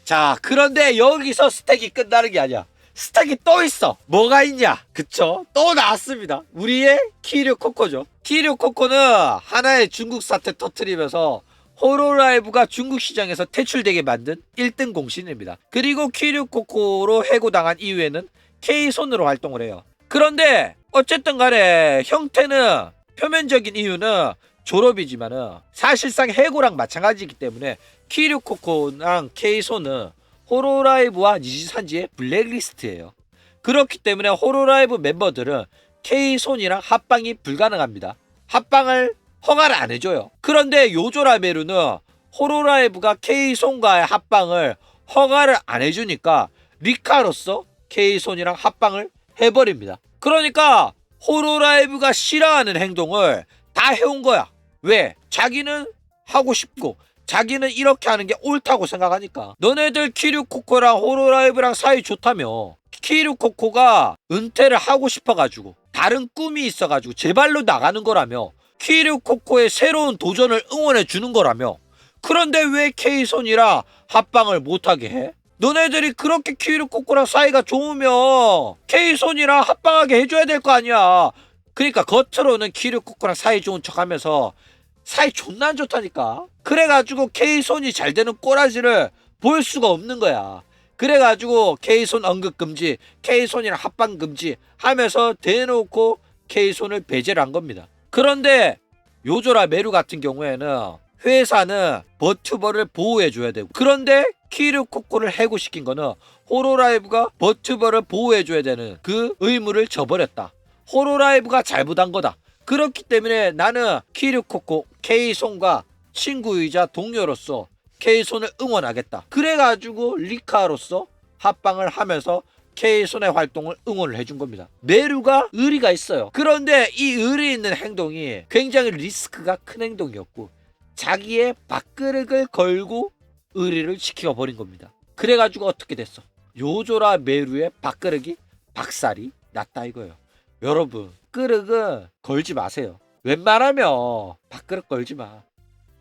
자, 그런데 여기서 스택이 끝나는 게 아니야. 스택이 또 있어. 뭐가 있냐? 그쵸? 또 나왔습니다. 우리의 키류 코코죠. 키류 코코는 하나의 중국 사태 터트리면서 호로라이브가 중국 시장에서 퇴출되게 만든 1등 공신입니다. 그리고 키류 코코로 해고당한 이후에는 K손으로 활동을 해요. 그런데 어쨌든 간에 형태는 표면적인 이유는 졸업이지만은 사실상 해고랑 마찬가지이기 때문에 키류 코코랑 K손은 호로라이브와 니지산지의 블랙리스트예요. 그렇기 때문에 호로라이브 멤버들은 K손이랑 합방이 불가능합니다. 합방을 허가를 안 해줘요. 그런데 요조라메루는 호로라이브가 K손과의 합방을 허가를 안 해주니까 리카로서 K손이랑 합방을 해버립니다. 그러니까 호로라이브가 싫어하는 행동을 다 해온 거야. 왜? 자기는 하고 싶고 자기는 이렇게 하는 게 옳다고 생각하니까. 너네들 키류코코랑 호로라이브랑 사이 좋다며. 키류코코가 은퇴를 하고 싶어가지고 다른 꿈이 있어가지고 제발로 나가는 거라며. 키류코코의 새로운 도전을 응원해 주는 거라며. 그런데 왜 K손이랑 합방을 못하게 해? 너네들이 그렇게 키류코코랑 사이가 좋으면 K손이랑 합방하게 해줘야 될 거 아니야. 그러니까 겉으로는 키류코코랑 사이 좋은 척하면서 사이 존나 안 좋다니까. 그래가지고 K손이 잘 되는 꼬라지를 볼 수가 없는 거야. 그래가지고 K손 언급금지, K손이랑 합방금지 하면서 대놓고 K손을 배제를 한 겁니다. 그런데 요조라메루 같은 경우에는 회사는 버튜버를 보호해줘야 되고, 그런데 키류코코를 해고시킨 거는 호로라이브가 버튜버를 보호해줘야 되는 그 의무를 져버렸다. 호로라이브가 잘못한 거다. 그렇기 때문에 나는 키류코코 K손과 친구이자 동료로서 K손을 응원하겠다. 그래가지고 리카로서 합방을 하면서 K손의 활동을 응원을 해준 겁니다. 메루가 의리가 있어요. 그런데 이 의리 있는 행동이 굉장히 리스크가 큰 행동이었고 자기의 밥그릇을 걸고 의리를 지켜버린 겁니다. 그래가지고 어떻게 됐어? 요조라 메루의 밥그릇이 박살이 났다 이거예요. 여러분, 밥그릇은 걸지 마세요. 웬만하면 밥그릇 걸지 마.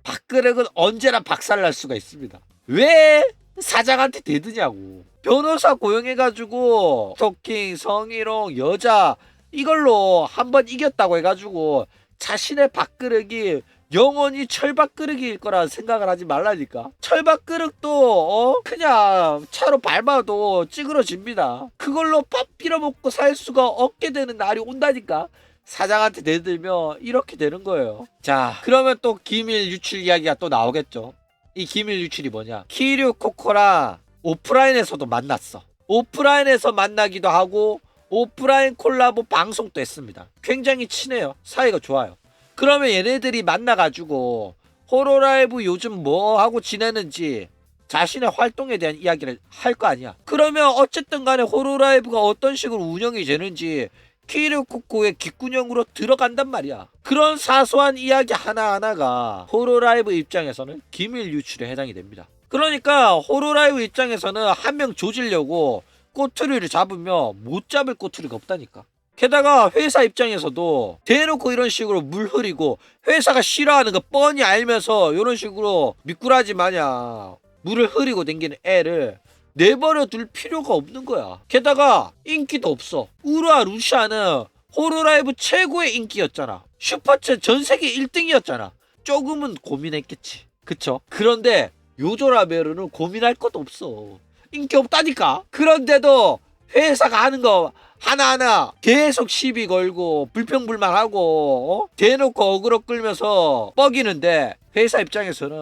밥그릇은 언제나 박살날 수가 있습니다. 왜 사장한테 대드냐고. 변호사 고용해가지고 스토킹, 성희롱, 여자 이걸로 한번 이겼다고 해가지고 자신의 밥그릇이 영원히 철밥그릇일 거라 생각을 하지 말라니까. 철밥그릇도 그냥 차로 밟아도 찌그러집니다. 그걸로 밥 빌어먹고 살 수가 없게 되는 날이 온다니까. 사장한테 내들면 이렇게 되는 거예요. 자, 그러면 또 기밀 유출 이야기가 또 나오겠죠. 이 기밀 유출이 뭐냐? 키류코코랑 오프라인에서도 만났어. 오프라인에서 만나기도 하고 오프라인 콜라보 방송도 했습니다. 굉장히 친해요. 사이가 좋아요. 그러면 얘네들이 만나가지고 호로라이브 요즘 뭐 하고 지내는지 자신의 활동에 대한 이야기를 할 거 아니야. 그러면 어쨌든 간에 호로라이브가 어떤 식으로 운영이 되는지 키류코코의 귓구녕으로 들어간단 말이야. 그런 사소한 이야기 하나하나가 호로라이브 입장에서는 기밀 유출에 해당이 됩니다. 그러니까 호로라이브 입장에서는 한 명 조지려고 꼬투리를 잡으면 못 잡을 꼬투리가 없다니까. 게다가 회사 입장에서도 대놓고 이런 식으로 물 흐리고 회사가 싫어하는 거 뻔히 알면서 이런 식으로 미꾸라지 마냥 물을 흐리고 댕기는 애를 내버려 둘 필요가 없는 거야. 게다가 인기도 없어. 우루와 루시아는 호로라이브 최고의 인기였잖아. 슈퍼챗 전세계 1등이었잖아. 조금은 고민했겠지. 그쵸? 그런데 요조라메루는 고민할 것도 없어. 인기 없다니까. 그런데도 회사가 하는 거 하나하나 계속 시비 걸고 불평불만하고 대놓고 어그로 끌면서 뻐기는데 회사 입장에서는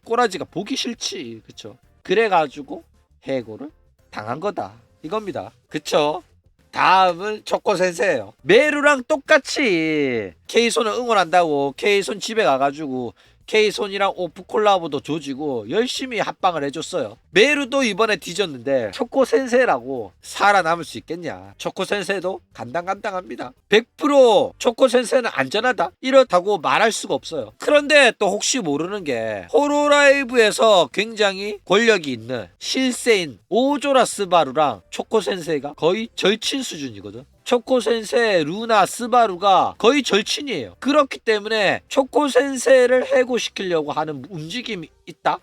꼬라지가 보기 싫지. 그쵸? 그래가지고 해고를 당한 거다 이겁니다. 그쵸? 다음은 초코센세예요. 메루랑 똑같이 K손을 응원한다고 K손 집에 가가지고 K손이랑 오프 콜라보도 조지고 열심히 합방을 해줬어요. 메루도 이번에 뒤졌는데 초코센세라고 살아남을 수 있겠냐. 초코센세도 간당간당합니다. 100% 초코센세는 안전하다 이렇다고 말할 수가 없어요. 그런데 또 혹시 모르는 게 호로라이브에서 굉장히 권력이 있는 실세인 오조라 스바루랑 초코센세가 거의 절친 수준이거든. 초코센세, 루나, 스바루가 거의 절친이에요. 그렇기 때문에 초코센세를 해고시키려고 하는 움직임이 있다?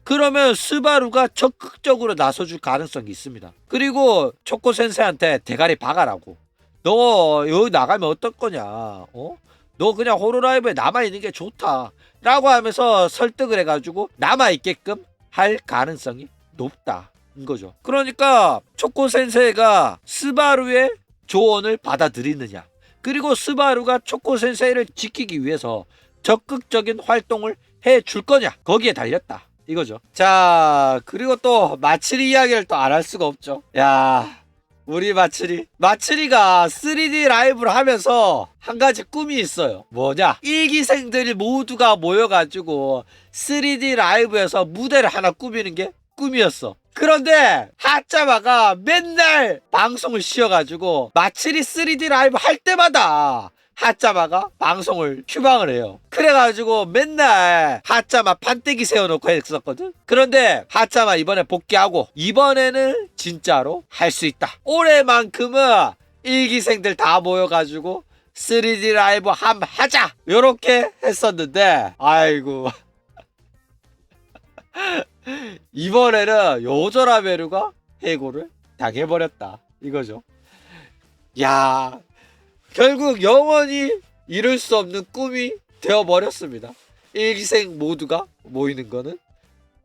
그러면 스바루가 적극적으로 나서줄 가능성이 있습니다. 그리고 초코 센세한테 대가리 박아라고. 너 여기 나가면 어떨 거냐? 너 그냥 호로라이브에 남아있는 게 좋다. 라고 하면서 설득을 해가지고 남아있게끔 할 가능성이 높다. 인 거죠. 그러니까 초코 센세이가 스바루의 조언을 받아들이느냐. 그리고 스바루가 초코 센세이를 지키기 위해서 적극적인 활동을 해줄 거냐. 거기에 달렸다. 이거죠. 자, 그리고 또 마츠리 이야기를 또 안 할 수가 없죠. 야, 우리 마츠리가 3D 라이브를 하면서 한 가지 꿈이 있어요. 뭐냐? 일기생들이 모두가 모여가지고 3D 라이브에서 무대를 하나 꾸미는 게 꿈이었어. 그런데 하짜마가 맨날 방송을 쉬어가지고 마츠리 3D 라이브 할 때마다 하짜마가 방송을 휴방을 해요. 그래가지고 맨날 하짜마 판때기 세워놓고 했었거든. 그런데 하짜마 이번에 복귀하고 이번에는 진짜로 할 수 있다. 올해만큼은 일기생들 다 모여가지고 3D 라이브 하자 요렇게 했었는데 아이고 이번에는 요조라베루가 해고를 당해버렸다 이거죠. 야, 결국 영원히 이룰 수 없는 꿈이 되어버렸습니다. 일기생 모두가 모이는 거는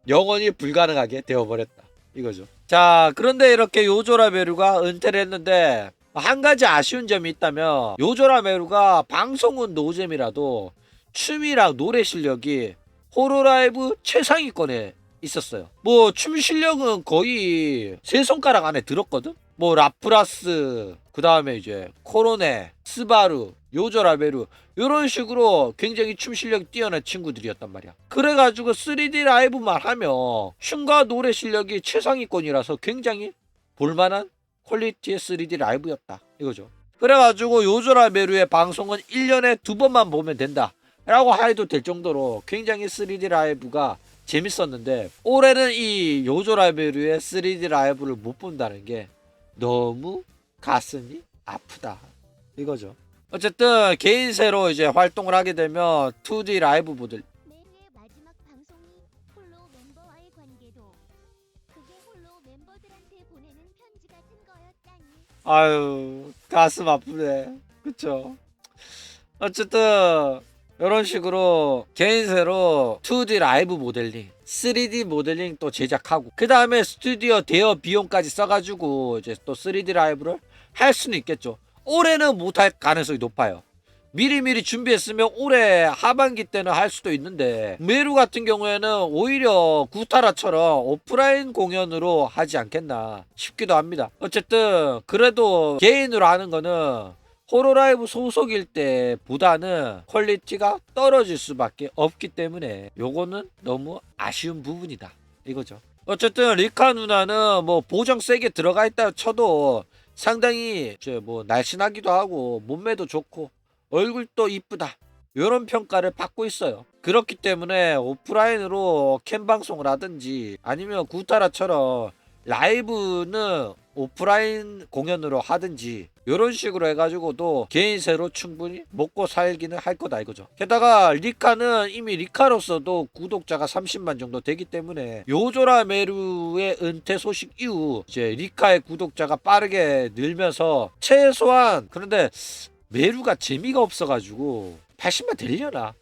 영원히 불가능하게 되어버렸다 이거죠. 자, 그런데 이렇게 요조라베루가 은퇴를 했는데 한 가지 아쉬운 점이 있다면 요조라베루가 방송은 노잼이라도 춤이랑 노래 실력이 호로라이브 최상위권에 있었어요. 뭐 춤 실력은 거의 세 손가락 안에 들었거든. 뭐 라프라스, 그 다음에 이제 코로네, 스바루, 요조라베루 이런 식으로 굉장히 춤 실력이 뛰어난 친구들이었단 말이야. 그래가지고 3D 라이브만 하면 춤과 노래 실력이 최상위권이라서 굉장히 볼만한 퀄리티의 3D 라이브였다 이거죠. 그래가지고 요조라베루의 방송은 1년에 2번만 보면 된다 라고 해도 될 정도로 굉장히 3D 라이브가 재밌었는데 올해는 이 요조라베루의 3D 라이브를 못 본다는 게 너무 가슴이 아프다 이거죠. 어쨌든 개인세로 이제 활동을 하게 되면 2D 라이브 모델 메루의 마지막 방송이 홀로 멤버와의 관계도 그게 홀로 멤버들한테 보내는 편지 같은 거였다니. 아유 가슴 아프네 그쵸. 어쨌든 이런 식으로 개인세로 2D 라이브 모델링 3D 모델링 또 제작하고 그 다음에 스튜디오 대여 비용까지 써가지고 이제 또 3D 라이브를 할 수는 있겠죠. 올해는 못할 가능성이 높아요. 미리미리 준비했으면 올해 하반기 때는 할 수도 있는데 메루 같은 경우에는 오히려 구타라처럼 오프라인 공연으로 하지 않겠나 싶기도 합니다. 어쨌든 그래도 개인으로 하는 거는 호로라이브 소속일 때보다는 퀄리티가 떨어질 수밖에 없기 때문에 요거는 너무 아쉬운 부분이다 이거죠. 어쨌든 리카 누나는 뭐 보정 세게 들어가 있다 쳐도 상당히 뭐 날씬하기도 하고 몸매도 좋고 얼굴도 이쁘다 이런 평가를 받고 있어요. 그렇기 때문에 오프라인으로 캠 방송을 하든지 아니면 구타라처럼 라이브는 오프라인 공연으로 하든지 이런 식으로 해가지고도 개인세로 충분히 먹고 살기는 할 거다 이거죠. 게다가 리카는 이미 리카로서도 구독자가 30만 정도 되기 때문에 요조라 메루의 은퇴 소식 이후 이제 리카의 구독자가 빠르게 늘면서 최소한 그런데 메루가 재미가 없어가지고 80만 되려나?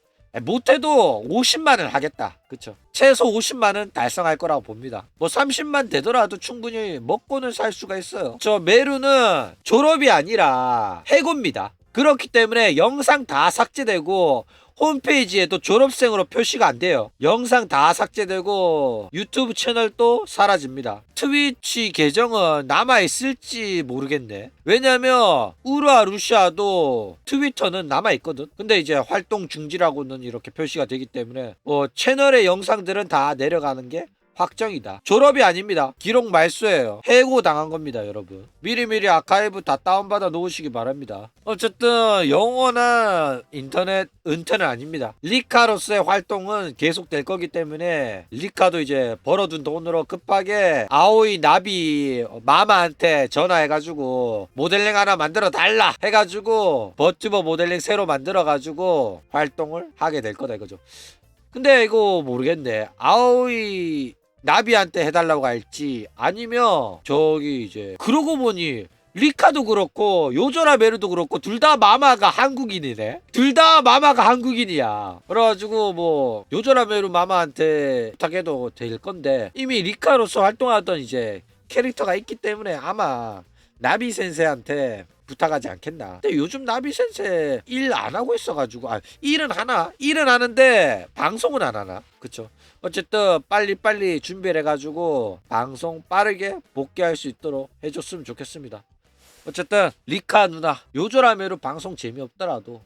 못해도 50만은 하겠다. 그쵸? 최소 50만은 달성할 거라고 봅니다. 뭐 30만 되더라도 충분히 먹고는 살 수가 있어요. 저 메루는 졸업이 아니라 해고입니다. 그렇기 때문에 영상 다 삭제되고 홈페이지에도 졸업생으로 표시가 안 돼요. 영상 다 삭제되고 유튜브 채널도 사라집니다. 트위치 계정은 남아있을지 모르겠네. 왜냐면 우루아 루시아도 트위터는 남아있거든. 근데 이제 활동 중지라고는 이렇게 표시가 되기 때문에 채널의 영상들은 다 내려가는 게 확정이다. 졸업이 아닙니다. 기록 말소예요. 해고 당한 겁니다 여러분. 미리미리 아카이브 다 다운받아 놓으시기 바랍니다. 어쨌든 영원한 인터넷 은퇴는 아닙니다. 리카로서의 활동은 계속될 거기 때문에 리카도 이제 벌어둔 돈으로 급하게 아오이 나비 마마한테 전화해가지고 모델링 하나 만들어 달라 해가지고 버튜버 모델링 새로 만들어가지고 활동을 하게 될 거다 이거죠. 근데 이거 모르겠네. 아오이 나비한테 해달라고 할지 아니면 저기 이제 그러고 보니 리카도 그렇고 요조라 메르도 그렇고 둘 다 마마가 한국인이네. 둘 다 마마가 한국인이야. 그래가지고 뭐 요조라 메르 마마한테 부탁해도 될 건데 이미 리카로서 활동하던 이제 캐릭터가 있기 때문에 아마 나비 센세한테 부탁하지 않겠나. 근데 요즘 나비 센세 일 안 하고 있어가지고 일은 하나? 일은 하는데 방송은 안 하나? 그쵸? 어쨌든 빨리빨리 준비를 해가지고 방송 빠르게 복귀할 수 있도록 해줬으면 좋겠습니다. 어쨌든 리카 누나 요조라메로 방송 재미없더라도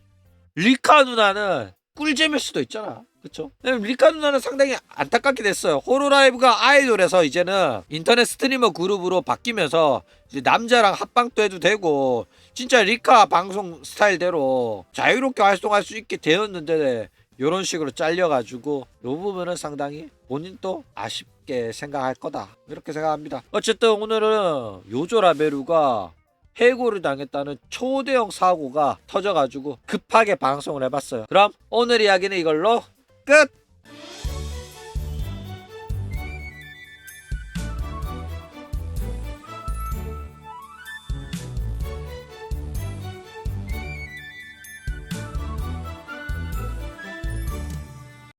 리카 누나는 꿀잼일 수도 있잖아. 그쵸? 리카 누나는 상당히 안타깝게 됐어요. 호로라이브가 아이돌에서 이제는 인터넷 스트리머 그룹으로 바뀌면서 이제 남자랑 합방도 해도 되고 진짜 리카 방송 스타일대로 자유롭게 활동할 수 있게 되었는데 이런 식으로 잘려가지고 이 부분은 상당히 본인도 아쉽게 생각할 거다 이렇게 생각합니다. 어쨌든 오늘은 요조라베루가 해고를 당했다는 초대형 사고가 터져가지고 급하게 방송을 해봤어요. 그럼 오늘 이야기는 이걸로 끝!